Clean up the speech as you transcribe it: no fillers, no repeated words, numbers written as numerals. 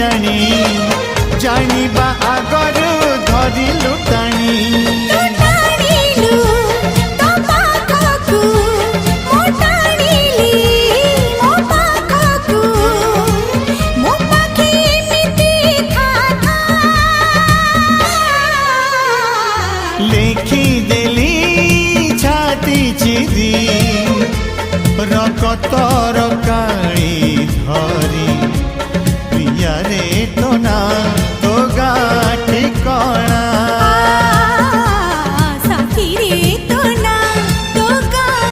जानी जानिबा आगरु धरिलु टाणी लेखी देली छाती चिरी रकतर काली धरी प्रिया रे तो ना तो गा